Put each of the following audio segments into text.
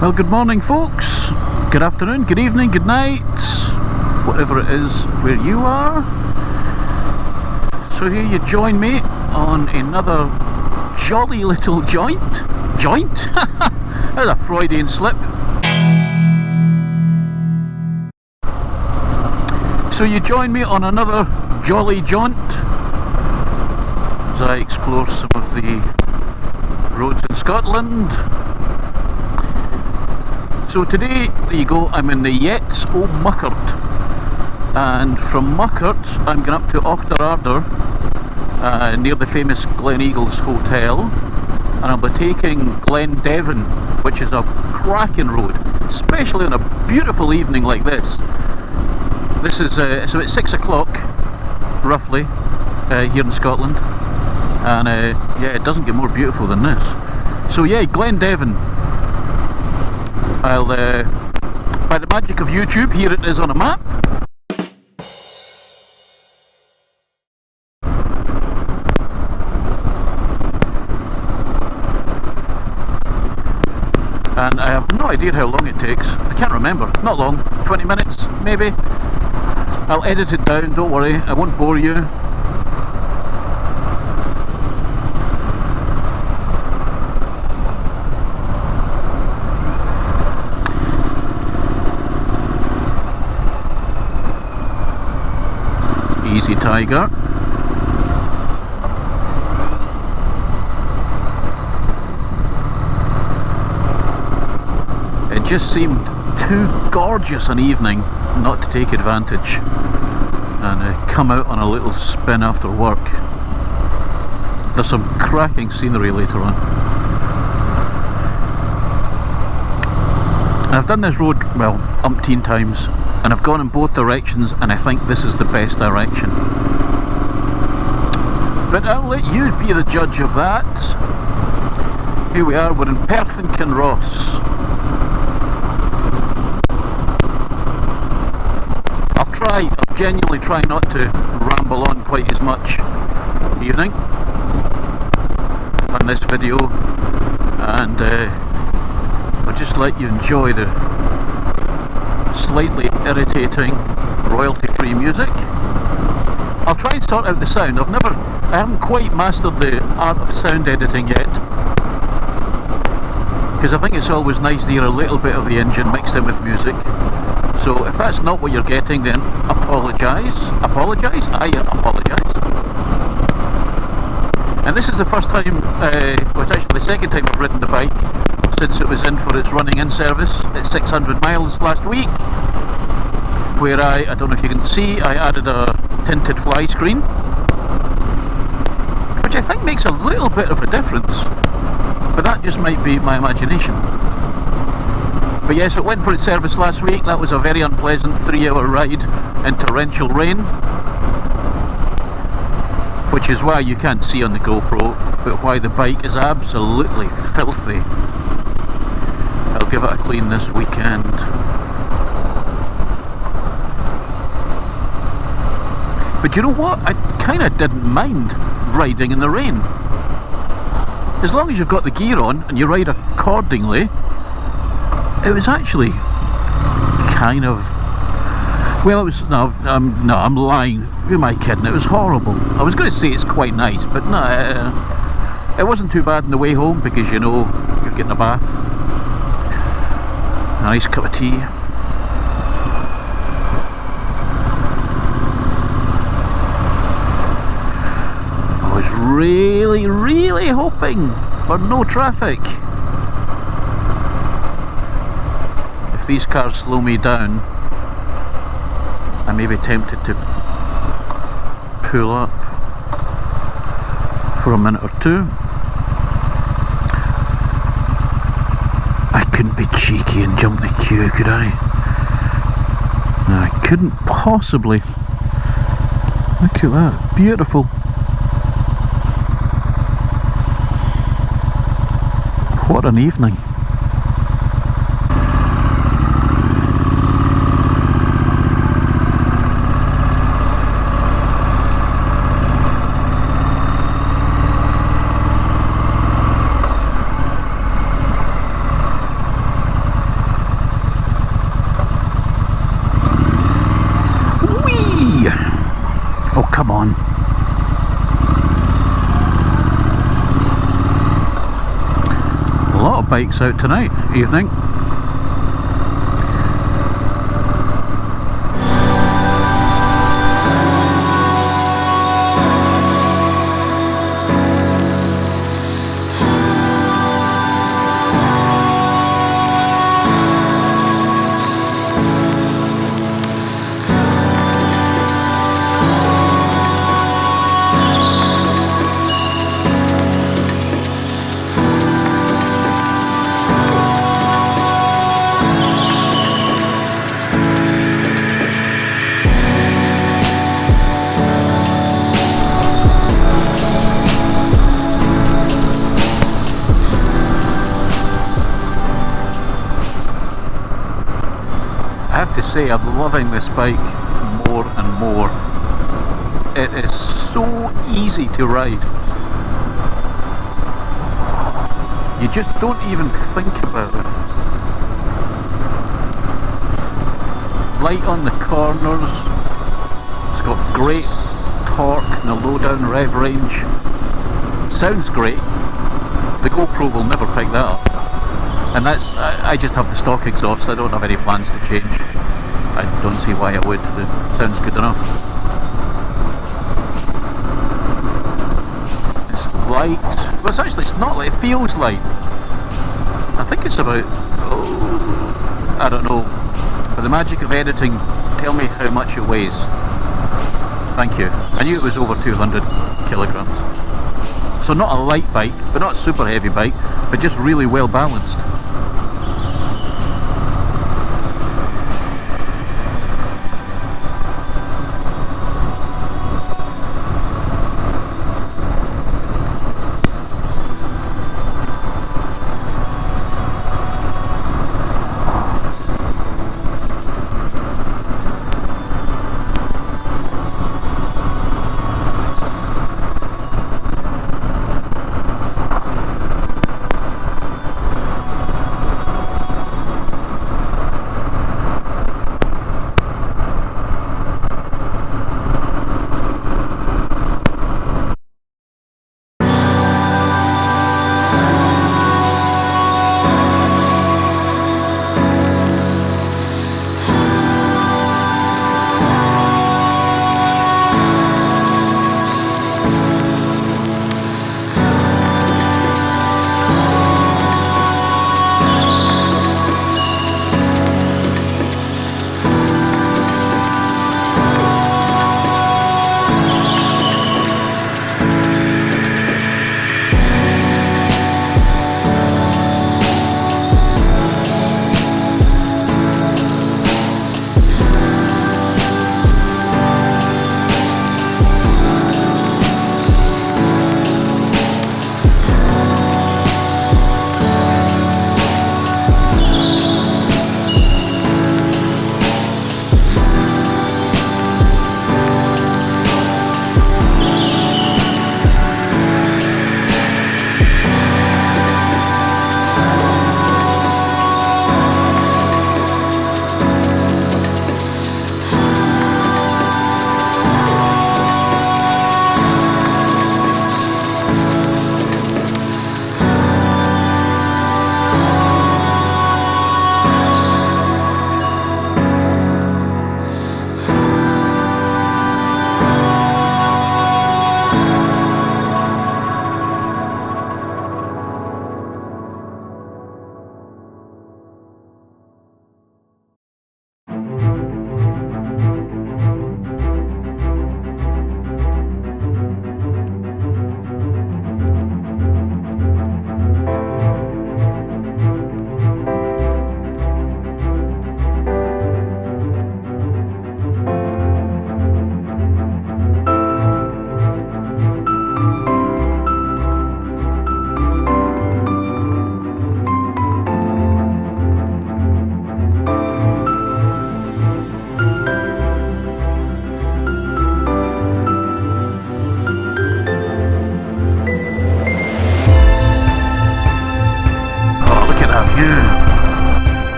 Well, good morning folks, good afternoon, good evening, good night, whatever it is where you are. So here you join me on another jolly little joint? That's a Freudian slip. So you join me on another jolly jaunt as I explore some of the roads in Scotland. So today, there you go, I'm in the Yetts o' Muckert, and from Muckert I'm going up to Auchterarder, near the famous Gleneagles Hotel, and I'll be taking Glendevon, which is a cracking road, especially on a beautiful evening like this. This is it's about 6 o'clock roughly here in Scotland, and yeah, it doesn't get more beautiful than this. So yeah, Glendevon. I'll, by the magic of YouTube, here it is on a map. And I have no idea how long it takes. I can't remember. Not long. 20 minutes, maybe. I'll edit it down, don't worry. I won't bore you. Easy Tiger. It just seemed too gorgeous an evening not to take advantage and come out on a little spin after work. There's some cracking scenery later on. I've done this road, well, umpteen times, and I've gone in both directions, and I think this is the best direction. But I'll let you be the judge of that. Here we are, we're in Perth and Kinross. I'll genuinely try not to ramble on quite as much evening on this video, and I'll just let you enjoy the slightly irritating royalty-free music. I'll try and sort out the sound. I haven't quite mastered the art of sound editing yet, because I think it's always nice to hear a little bit of the engine mixed in with music. So if that's not what you're getting, then apologise. I apologise. And this is the first time, well, it's actually the second time I've ridden the bike since it was in for its running in service at 600 miles last week, where I don't know if you can see, I added a tinted fly screen, which I think makes a little bit of a difference, but that just might be my imagination. But yes, it went for its service last week. That was a very unpleasant 3-hour ride in torrential rain, which is why you can't see on the GoPro, but why the bike is absolutely filthy. I'll give it a clean this weekend. But you know what? I kind of didn't mind riding in the rain. As long as you've got the gear on and you ride accordingly, it was actually kind of, well, it was, no, I'm lying. Who am I kidding? It was horrible. I was going to say it's quite nice, but no, it wasn't too bad on the way home, because you know, you're getting a bath, a nice cup of tea. I was really hoping for no traffic. If these cars slow me down, I may be tempted to pull up for a minute or two. I couldn't be cheeky and jump the queue, could I? No, I couldn't possibly. Look at that, beautiful. What an evening. bikes out tonight, evening. I have to say, I'm loving this bike more and more. It is so easy to ride. You just don't even think about it. Light on the corners. It's got great torque and a low down rev range. Sounds great. The GoPro will never pick that up. And that's, I just have the stock exhaust. I don't have any plans to change. I don't see why I would. It sounds good enough. It's light. Well, it's not light. It feels light. I think it's about, I don't know. For the magic of editing, tell me how much it weighs. Thank you. I knew it was over 200 kilograms. So not a light bike, but not a super heavy bike, but just really well balanced.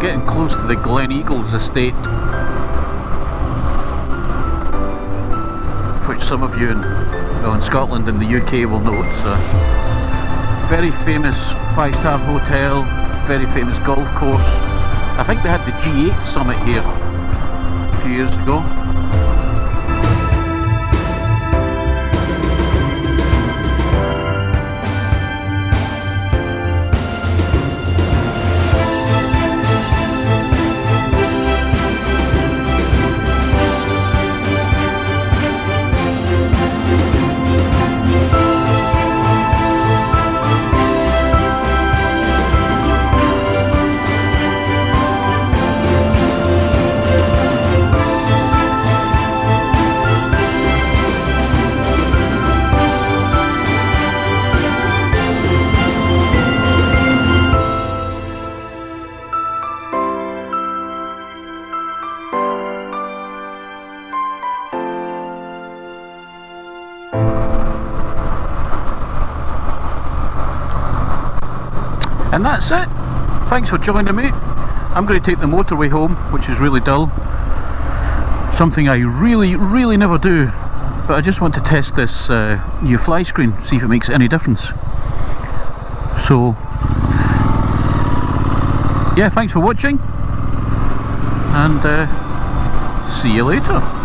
getting close to the Gleneagles estate, which some of you in Scotland and the UK will know. It's a very famous 5-star hotel, very famous golf course. I think they had the G8 summit here a few years ago. And that's it. Thanks for joining me. I'm going to take the motorway home, which is really dull. Something I really never do. But I just want to test this new fly screen, see if it makes any difference. So, yeah, thanks for watching. And see you later.